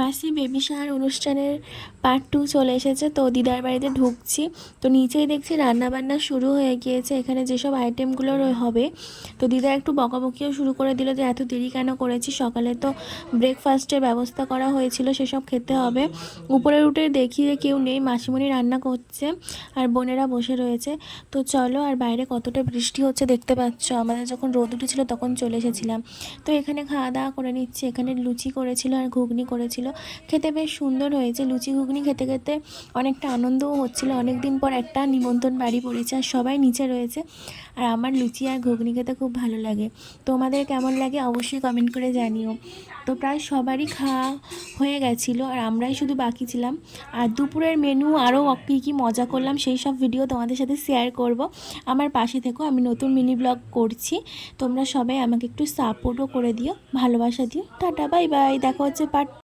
মাসি baby shower অনুষ্ঠানের part 2 চলে এসেছে। তো দিদার বাড়িতে ঢুকছি, তো নিচেই দেখছি রান্নাবান্না শুরু হয়ে গিয়েছে। এখানে যেসব আইটেমগুলো হবে, তো দিদা একটু বকাবকিও শুরু করে দিল যে এত দেরি কেন করেছি। সকালে তো ব্রেকফাস্টের ব্যবস্থা করা হয়েছিল, সেসব খেতে হবে। উপরে উঠে দেখি যে কেউ নেই, মাসিমণি রান্না করছে আর বোনেরা বসে রয়েছে। তো চলো, আর বাইরে কতটা বৃষ্টি হচ্ছে দেখতে পাচ্ছ। আমাদের যখন রোদ উঠেছিল তখন চলে এসেছিলাম। তো এখানে খাওয়া দাওয়া করে নিচ্ছি। এখানে লুচি করেছিল আর ঘুগনি করেছিল, খেতে বেশ সুন্দর হয়েছে। লুচি ঘুগনি খেতে খেতে অনেকটা আনন্দও হচ্ছিল। অনেক দিন পর একটা নিমন্ত্রণ বাড়ি পড়েছে আর সবাই নিচে রয়েছে। আর আমার লুচি আর ঘুগনি খেতে খুব ভালো লাগে। তোমাদের কেমন লাগে অবশ্যই কমেন্ট করে জানিও। তো প্রায় সবারই খাওয়া হয়ে গেছিলো আর আমরাই শুধু বাকি ছিলাম। আর দুপুরের মেনু আরও কী কী মজা করলাম সেই সব ভিডিও তোমাদের সাথে শেয়ার করব। আমার পাশে থেকো, আমি নতুন মিনি ব্লগ করছি। তোমরা সবাই আমাকে একটু সাপোর্টও করে দিও, ভালোবাসা দিও। টাটা, বাই বাই, দেখা হচ্ছে পার্ট